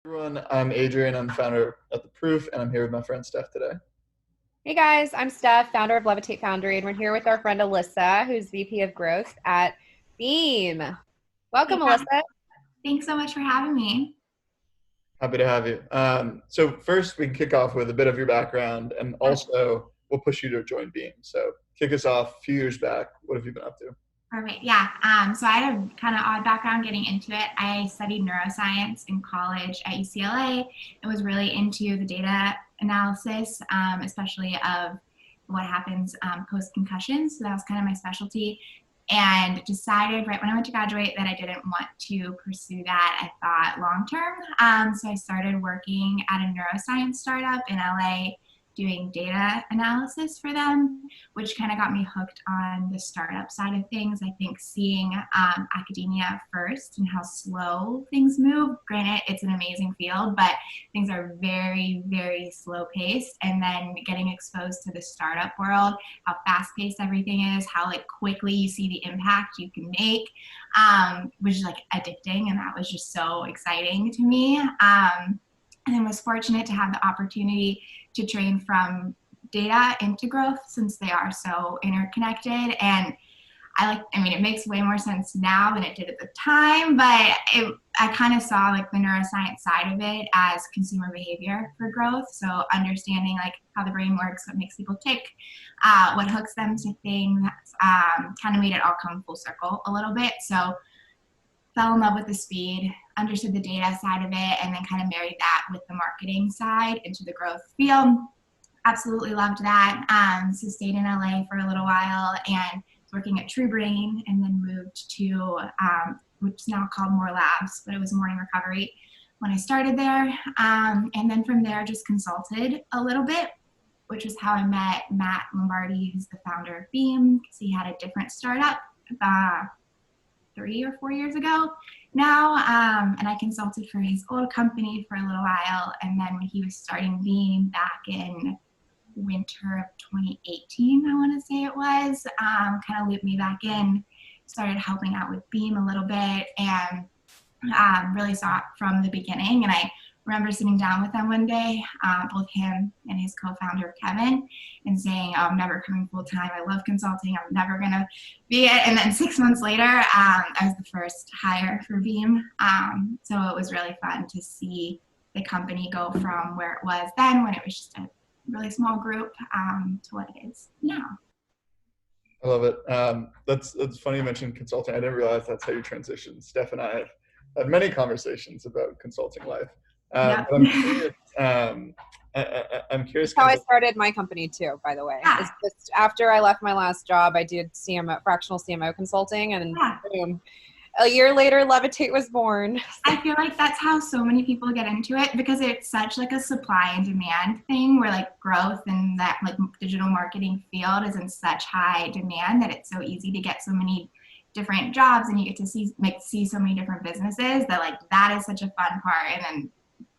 Everyone, I'm Adrian. I'm founder at The Proof, and I'm here with my friend Steph today. Hey guys, I'm Steph, founder of Levitate Foundry, and we're here with our friend Alyssa, who's VP of Growth at Beam. Welcome, Yeah, Alyssa. thanks so much for having me. Happy to have you. So first, we can kick off with a bit of your background, and also we'll push you to join Beam. So kick us off. A few years back, what have you been up to? Perfect. Yeah. So I had a kind of odd background getting into it. I studied neuroscience in college at UCLA and was really into the data analysis, especially of what happens post concussion. So that was kind of my specialty. And decided right when I went to graduate that I didn't want to pursue that. I thought long term. So I started working at a neuroscience startup in LA doing data analysis for them, which kind of got me hooked on the startup side of things. I think seeing academia first and how slow things move. Granted, it's an amazing field, but things are very, very slow paced. And then getting exposed to the startup world, how fast paced everything is, how like quickly you see the impact you can make, which is like addicting. And that was just so exciting to me. And then was fortunate to have the opportunity to train from data into growth since they are so interconnected. And it makes way more sense now than it did at the time, but I kind of saw like the neuroscience side of it as consumer behavior for growth. So understanding like how the brain works, what makes people tick, what hooks them to things, kind of made it all come full circle a little bit. So fell in love with the speed, understood the data side of it, and then kind of married that with the marketing side into the growth field. Absolutely loved that. So stayed in LA for a little while and was working at True Brain, and then moved to which is now called More Labs, but it was Morning Recovery when I started there. And then from there, just consulted a little bit, which was how I met Matt Lombardi, who's the founder of Beam, because he had a different startup 3 or 4 years ago now. And I consulted for his old company for a little while. And then when he was starting Beam back in winter of 2018, I want to say it was, kind of looped me back in, started helping out with Beam a little bit, and really saw it from the beginning. And I remember sitting down with them one day, both him and his co-founder Kevin, and saying, oh, I'm never coming full time. I love consulting. I'm never going to be it. And then 6 months later, I was the first hire for Beam. So it was really fun to see the company go from where it was then, when it was just a really small group, to what it is now. I love it. That's funny you mentioned consulting. I didn't realize that's how you transitioned. Steph and I have had many conversations about consulting life. Yeah. But I'm curious. I'm curious. That's how I started my company too, by the way. Yeah. It's just after I left my last job, I did fractional CMO consulting, and Yeah. boom, a year later, Levitate was born. I feel like that's how so many people get into it, because it's such like a supply and demand thing, where like growth and that like digital marketing field is in such high demand that it's so easy to get so many different jobs, and you get to see so many different businesses, that like that is such a fun part. And then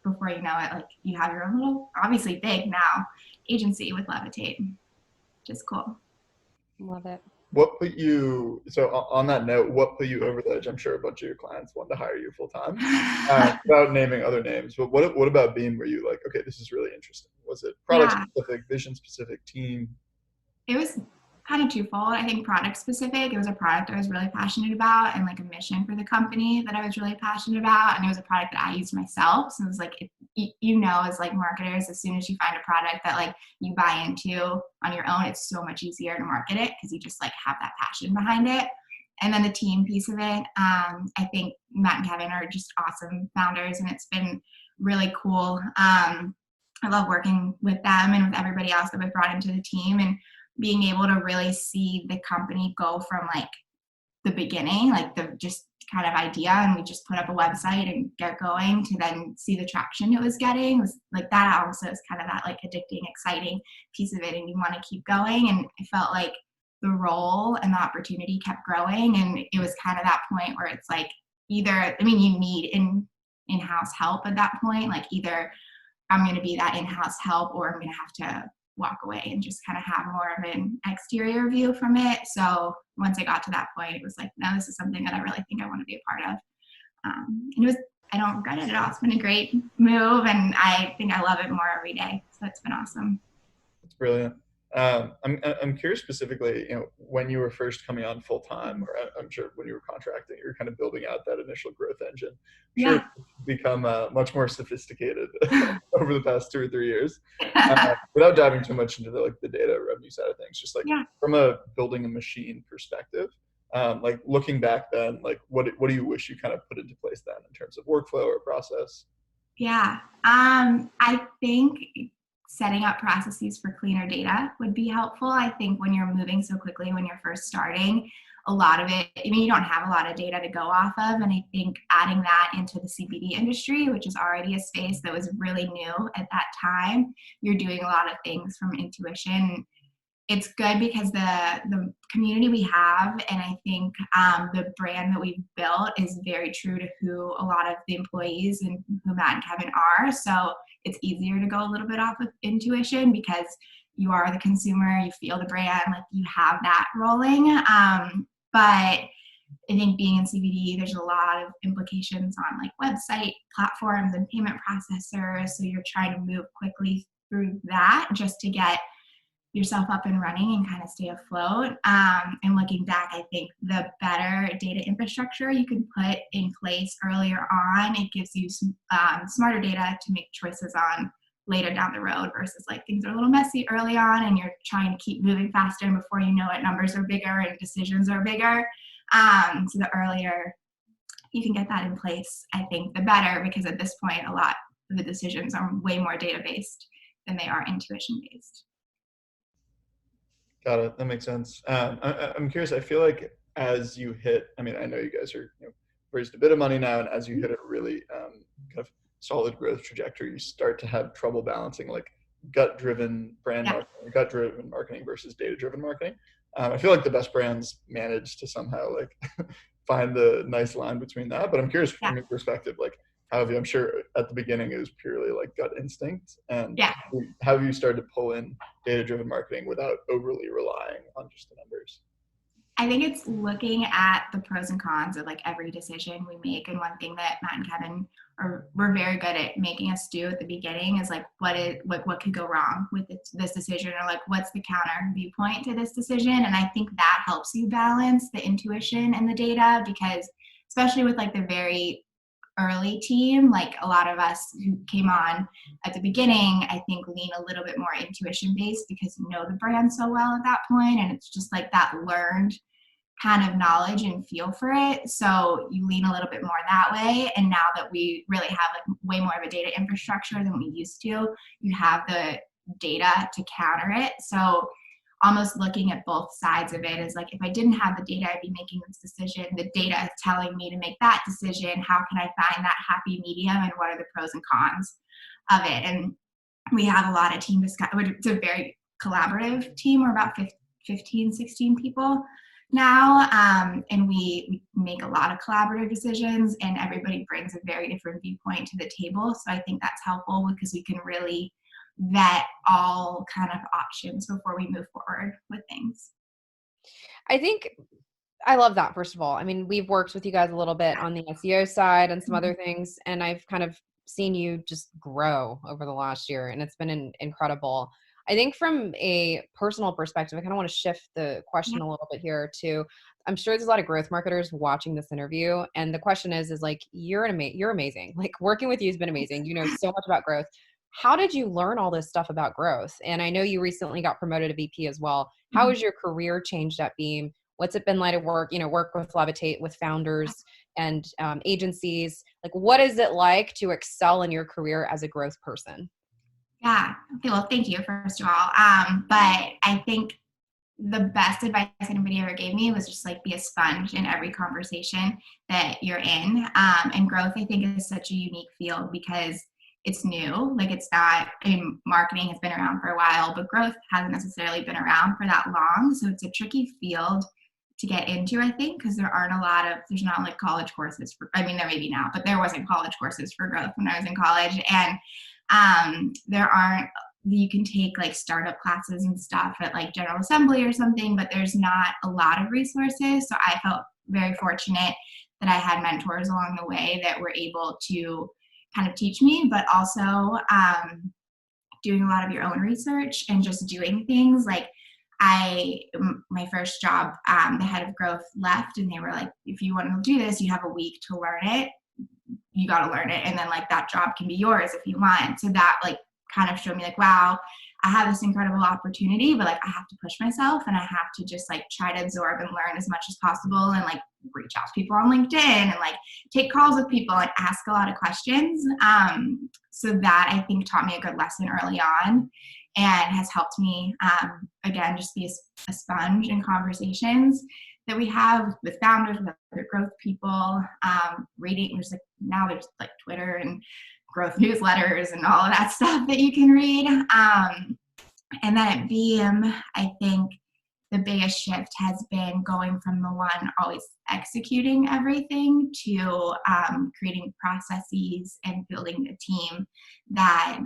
before you know it, like you have your own little, obviously big now, agency with Levitate, which is cool. Love it. What put you, so on that note, what put you over the edge? I'm sure a bunch of your clients wanted to hire you full time, without naming other names, but what about Beam were you like, okay, this is really interesting? Was it product Yeah. specific, vision specific, team? It was kind of twofold. I think product specific. It was a product I was really passionate about, and like a mission for the company that I was really passionate about. And it was a product that I used myself. So it was like, as like marketers, as soon as you find a product that like you buy into on your own, it's so much easier to market it, because you just like have that passion behind it. And then the team piece of it. I think Matt and Kevin are just awesome founders, and it's been really cool. I love working with them and with everybody else that we've brought into the team, and being able to really see the company go from like the beginning, like the just kind of idea, and we just put up a website and get going, to then see the traction it was getting, was like that also is kind of that like addicting, exciting piece of it, and you want to keep going. And I felt like the role and the opportunity kept growing, and it was kind of that point where it's like either, you need in-house help at that point, like either I'm going to be that in-house help, or I'm going to have to walk away and just kind of have more of an exterior view from it. So once I got to that point, it was like, no, this is something that I really think I want to be a part of. And it was I don't regret it at all. It's been a great move, and I think I love it more every day. So it's been awesome. It's brilliant. I'm curious specifically, when you were first coming on full time, or I'm sure when you were contracting, you were kind of building out that initial growth engine. I'm sure Yeah. it's become much more sophisticated over the past 2 or 3 years. Without diving too much into the data revenue side of things, just like Yeah. from a building a machine perspective, like looking back then, like what do you wish you kind of put into place then in terms of workflow or process? Yeah. I think setting up processes for cleaner data would be helpful. I think when you're moving so quickly, when you're first starting, a lot of it, you don't have a lot of data to go off of. And I think adding that into the CBD industry, which is already a space that was really new at that time, you're doing a lot of things from intuition. It's good because the community we have, and I think the brand that we've built is very true to who a lot of the employees and who Matt and Kevin are. So it's easier to go a little bit off of intuition because you are the consumer, you feel the brand, like you have that rolling. But I think being in CBD, there's a lot of implications on like website platforms and payment processors. So you're trying to move quickly through that just to get yourself up and running and kind of stay afloat. And looking back, I think the better data infrastructure you can put in place earlier on, it gives you some smarter data to make choices on later down the road versus like things are a little messy early on and you're trying to keep moving faster, and before you know it, numbers are bigger and decisions are bigger. So the earlier you can get that in place, I think the better, because at this point, a lot of the decisions are way more data-based than they are intuition-based. Got it. That makes sense. I'm curious. I feel like as you hit, I mean, I know you guys are raised a bit of money now, and as you hit a really kind of solid growth trajectory, you start to have trouble balancing like gut-driven brand marketing, gut-driven marketing versus data-driven marketing. I feel like the best brands manage to somehow like find the nice line between that. But I'm curious from your perspective, like how have you? I'm sure at the beginning it was purely like gut instinct, and how have you started to pull in data-driven marketing without overly relying on just the numbers? I think it's looking at the pros and cons of like every decision we make. And one thing that Matt and Kevin we're very good at making us do at the beginning is like, what could go wrong with this decision, or like, what's the counter viewpoint to this decision? And I think that helps you balance the intuition and the data, because especially with like the very early team, like a lot of us who came on at the beginning, I think lean a little bit more intuition based because you know the brand so well at that point, and it's just like that learned kind of knowledge and feel for it. So you lean a little bit more that way. And now that we really have like way more of a data infrastructure than we used to, you have the data to counter it. So almost looking at both sides of it is like, if I didn't have the data, I'd be making this decision. The data is telling me to make that decision. How can I find that happy medium, and what are the pros and cons of it? And we have a lot of team discussion. It's a very collaborative team. We're about 15, 16 people now. And we make a lot of collaborative decisions, and everybody brings a very different viewpoint to the table. So I think that's helpful because we can really vet all kind of options before we move forward with things. I think I love that, first of all. I mean, we've worked with you guys a little bit on the SEO side and some other things, and I've kind of seen you just grow over the last year, and it's been incredible. I think from a personal perspective, I kind of want to shift the question a little bit here to, I'm sure there's a lot of growth marketers watching this interview, and the question is like, you're amazing. Like, working with you has been amazing. You know so much about growth. How did you learn all this stuff about growth? And I know you recently got promoted to VP as well. How has your career changed at Beam? What's it been like to work with Levitate, with founders and agencies? Like, what is it like to excel in your career as a growth person? Yeah. Okay. Well, thank you, first of all. But I think the best advice anybody ever gave me was just like, be a sponge in every conversation that you're in. And growth, I think, is such a unique field because it's new. Like, it's not, marketing has been around for a while, but growth hasn't necessarily been around for that long. So it's a tricky field to get into, I think, because there's not like college courses for, there may be now, but there wasn't college courses for growth when I was in college. And you can take like startup classes and stuff at like General Assembly or something, but there's not a lot of resources. So I felt very fortunate that I had mentors along the way that were able to kind of teach me, but also doing a lot of your own research and just doing things. Like my first job, the head of growth left and they were like, if you want to do this, you have a week to learn it. You got to learn it. And then like that job can be yours if you want. So that like kind of showed me like, wow, I have this incredible opportunity, but like I have to push myself and I have to just like try to absorb and learn as much as possible and like reach out to people on LinkedIn and like take calls with people and ask a lot of questions. So that I think taught me a good lesson early on and has helped me, again, just be a sponge in conversations that we have with founders, with other growth people, reading. Now there's like Twitter and growth newsletters and all of that stuff that you can read. And then at VM, I think the biggest shift has been going from the one always executing everything to creating processes and building a team that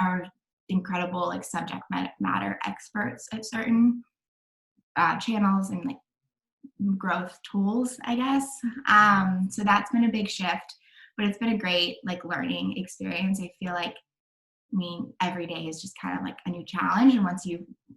are incredible like subject matter experts at certain channels and like growth tools, I guess. So that's been a big shift, but it's been a great like learning experience. I feel like, I mean, every day is just kind of like a new challenge. And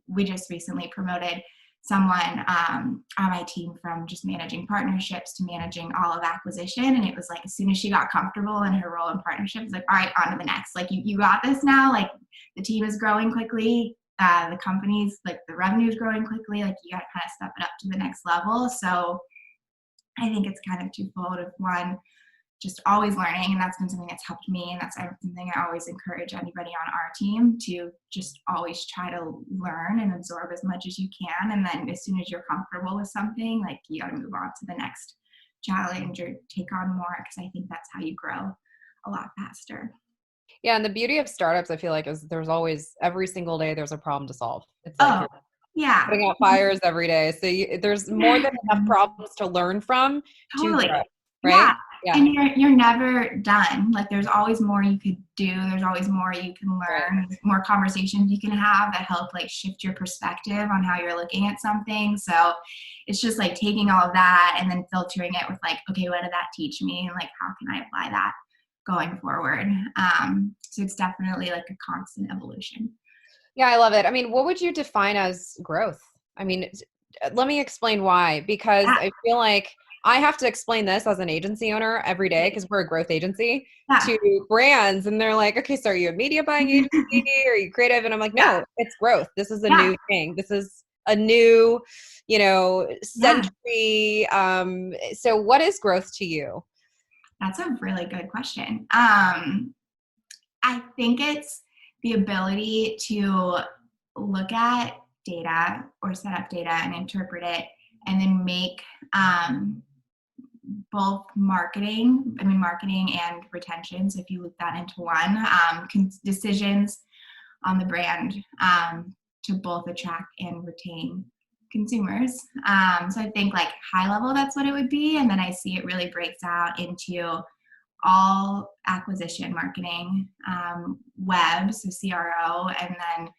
we just recently promoted someone on my team from just managing partnerships to managing all of acquisition. And it was like, as soon as she got comfortable in her role in partnerships, like, all right, on to the next. Like you got this now. Like the team is growing quickly. The company's like the revenue is growing quickly. Like you got to kind of step it up to the next level. So I think it's kind of twofold of one, just always learning, and that's been something that's helped me, and that's something I always encourage anybody on our team to just always try to learn and absorb as much as you can, and then as soon as you're comfortable with something, like you got to move on to the next challenge or take on more, because I think that's how you grow a lot faster. Yeah, and the beauty of startups, I feel like, is there's always, every single day, there's a problem to solve. It's like you're putting out fires every day. So there's more than enough problems to learn from totally. to grow, right? Yeah. And you're never done. Like there's always more you could do. There's always more you can learn, right. More conversations you can have that help like shift your perspective on how you're looking at something. So it's just like taking all of that and then filtering it with like, okay, what did that teach me? And like, how can I apply that going forward? So it's definitely like a constant evolution. Yeah, I love it. I mean, what would you define as growth? I mean, let me explain why, because I feel like I have to explain this as an agency owner every day, because we're a growth agency, to brands. And they're like, okay, so are you a media buying agency? Are you creative? And I'm like, no, it's growth. This is a new thing. This is a new, century. So what is growth to you? That's a really good question. I think it's the ability to look at data or set up data and interpret it and then make both marketing and retention. So if you loop that into one, decisions on the brand to both attract and retain consumers. So I think like high level, that's what it would be. And then I see it really breaks out into all acquisition marketing, web, so CRO, and then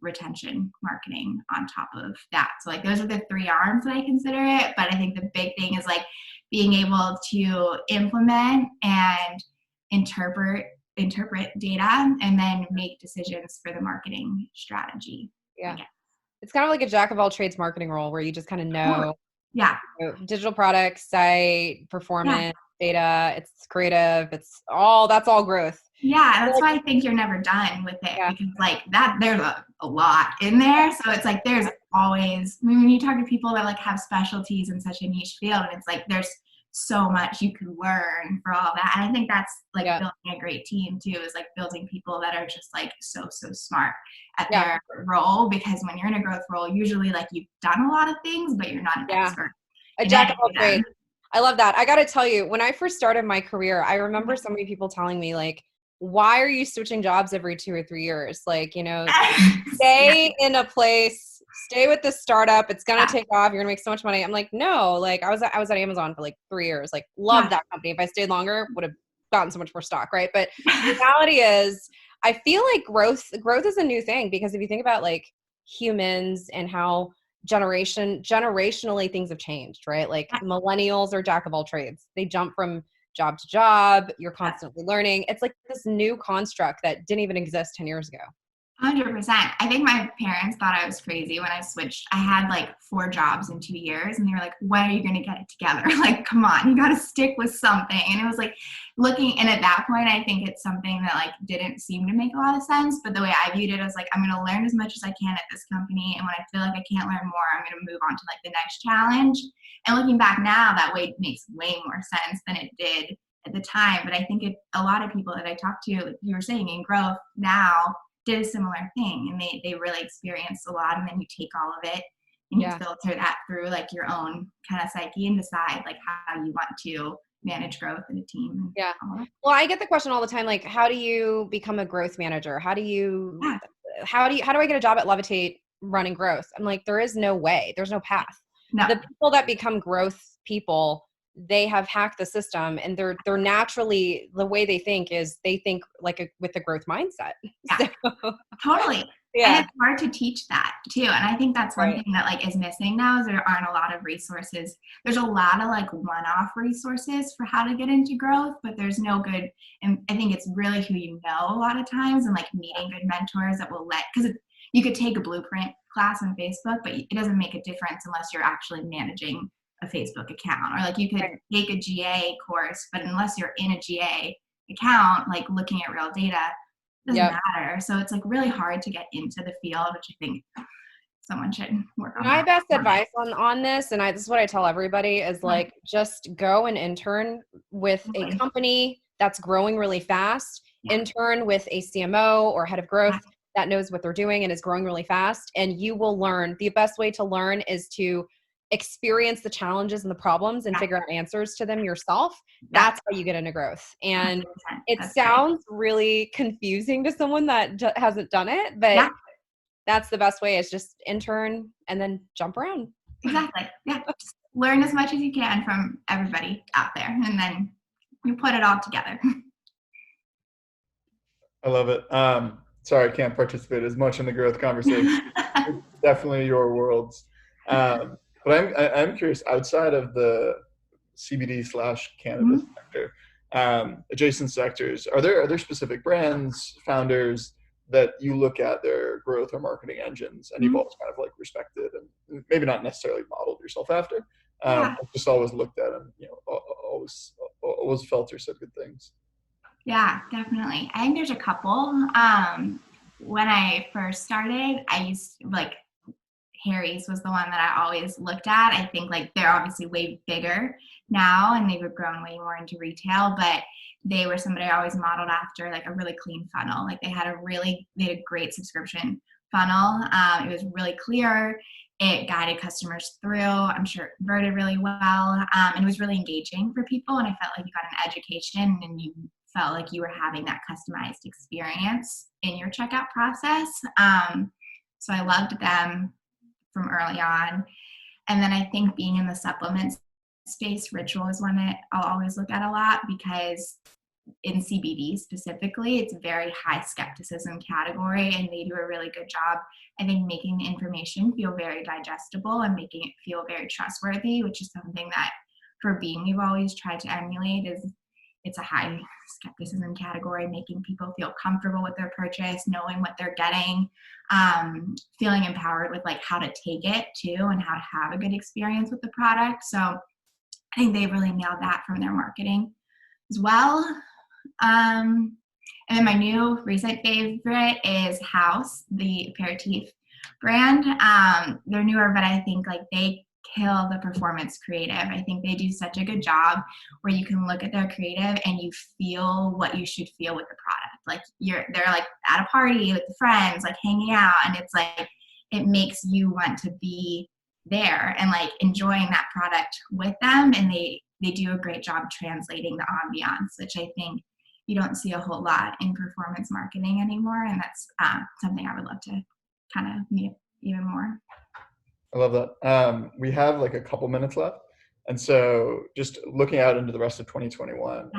retention marketing on top of that. So like those are the three arms that I consider it. But I think the big thing is like being able to implement and interpret data and then make decisions for the marketing strategy. Yeah. It's kind of like a jack of all trades marketing role where you just kind of know, digital products, site, performance, data, it's creative, that's all growth. Yeah, that's why I think you're never done with it, because like that there's a lot in there. So it's like there's always, when you talk to people that like have specialties in such a niche field, and it's like there's so much you can learn for all that. And I think that's like building a great team too, is like building people that are just like so smart at their role, because when you're in a growth role, usually like you've done a lot of things, but you're not an expert. A jack of all trades. I love that. I got to tell you, when I first started my career, I remember so many people telling me like, why are you switching jobs every 2 or 3 years? Like, stay in a place, stay with this startup. It's going to take off. You're going to make so much money. I'm like, no, like I was at Amazon for like 3 years, like loved that company. If I stayed longer, would have gotten so much more stock. Right. But the reality is I feel like growth is a new thing, because if you think about like humans and how generationally things have changed, right? Like millennials are jack of all trades. They jump from job to job. You're constantly learning. It's like this new construct that didn't even exist 10 years ago. 100%. I think my parents thought I was crazy when I switched. I had like 4 jobs in 2 years, and they were like, when are you going to get it together? Like, come on, you got to stick with something. And it was like and at that point, I think it's something that like didn't seem to make a lot of sense. But the way I viewed it was like, I'm going to learn as much as I can at this company. And when I feel like I can't learn more, I'm going to move on to like the next challenge. And looking back now, that way makes way more sense than it did at the time. But I think a lot of people that I talked to, like you were saying, in growth now, did a similar thing, and they really experienced a lot, and then you take all of it and you filter that through like your own kind of psyche and decide like how you want to manage growth in a team. Yeah. Well, I get the question all the time, like, how do you become a growth manager? How do I get a job at Levitate running growth? I'm like, there is no way. There's no path. No. The people that become growth people, they have hacked the system, and they're naturally, the way they think is they think like with a growth mindset. Yeah. So, totally. Yeah. And it's hard to teach that too. And I think that's one thing that like is missing now is there aren't a lot of resources. There's a lot of like one-off resources for how to get into growth, but there's no good, and I think it's really who you know a lot of times, and like meeting good mentors that will because you could take a blueprint class on Facebook, but it doesn't make a difference unless you're actually managing a Facebook account. Or like you could take a GA course, but unless you're in a GA account, like looking at real data doesn't matter. So it's like really hard to get into the field, which I think someone should work on. My best advice on this, and this is what I tell everybody, is like just go and intern with a company that's growing really fast. Intern with a CMO or head of growth that knows what they're doing and is growing really fast, and you will learn. The best way to learn is to experience the challenges and the problems and figure out answers to them yourself. That's how you get into growth. And it sounds really confusing to someone that hasn't done it, but that's the best way, is just intern and then jump around. Exactly. Yeah. Just learn as much as you can from everybody out there, and then you put it all together. I love it. Sorry, I can't participate as much in the growth conversation. It's definitely your worlds. But I'm curious, outside of the CBD/cannabis sector, adjacent sectors, are there specific brands, founders that you look at their growth or marketing engines and you've always kind of like respected and maybe not necessarily modeled yourself after, just always looked at and always felt or said good things? Yeah, definitely. I think there's a couple. When I first started, I used like Harry's was the one that I always looked at. I think like they're obviously way bigger now and they've grown way more into retail, but they were somebody I always modeled after, like a really clean funnel. Like they had a great subscription funnel. It was really clear. It guided customers through. I'm sure it converted really well. And it was really engaging for people. And I felt like you got an education and you felt like you were having that customized experience in your checkout process. So I loved them from early on. And then I think being in the supplements space, Ritual is one that I'll always look at a lot, because in CBD specifically, it's a very high skepticism category, and they do a really good job, I think, making the information feel very digestible and making it feel very trustworthy, which is something that for Beam we've always tried to emulate. It's a high skepticism category, making people feel comfortable with their purchase, knowing what they're getting, feeling empowered with like how to take it too and how to have a good experience with the product. So I think they really nailed that from their marketing as well. And then my new recent favorite is House, the aperitif brand. They're newer, but I think like they kill the performance creative. I think they do such a good job where you can look at their creative and you feel what you should feel with the product. Like they're like at a party with the friends, like hanging out, and it's like it makes you want to be there and like enjoying that product with them. And they do a great job translating the ambiance, which I think you don't see a whole lot in performance marketing anymore. And that's something I would love to kind of meet even more. I love that. We have like a couple minutes left. And so just looking out into the rest of 2021,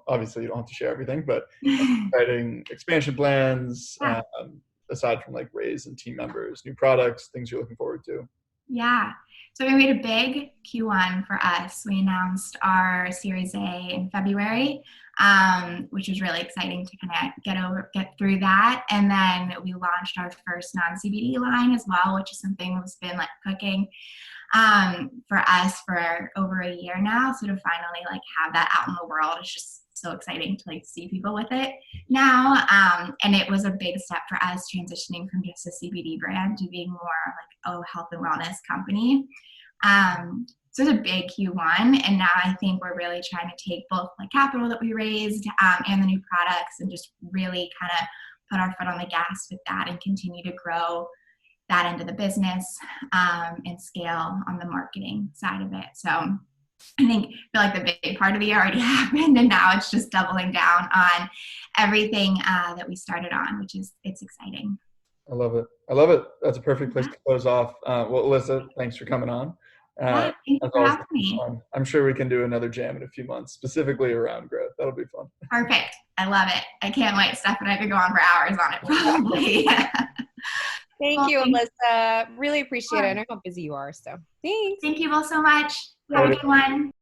obviously you don't have to share everything, but exciting expansion plans, aside from like raise and team members, new products, things you're looking forward to. Yeah. So we made a big Q1 for us. We announced our Series A in February, which was really exciting to kind of get through that. And then we launched our first non-CBD line as well, which is something that's been like cooking for us for over a year now. So to finally like have that out in the world is just so exciting to like see people with it now. And it was a big step for us transitioning from just a CBD brand to being more like a health and wellness company. So it's a big Q1, and now I think we're really trying to take both like capital that we raised and the new products and just really kind of put our foot on the gas with that and continue to grow that end of the business and scale on the marketing side of it. So I feel like the big part of the year already happened, and now it's just doubling down on everything that we started on, which is, it's exciting. I love it. I love it. That's a perfect place to close off. Well, Alyssa, thanks for coming on. Thank you for having me. I'm sure we can do another jam in a few months, specifically around growth. That'll be fun. Perfect. I love it. I can't wait. Steph and I could go on for hours on it probably. Thank you, Alyssa. Really appreciate it. I know how busy you are. So thanks. Thank you all so much. Have a good one.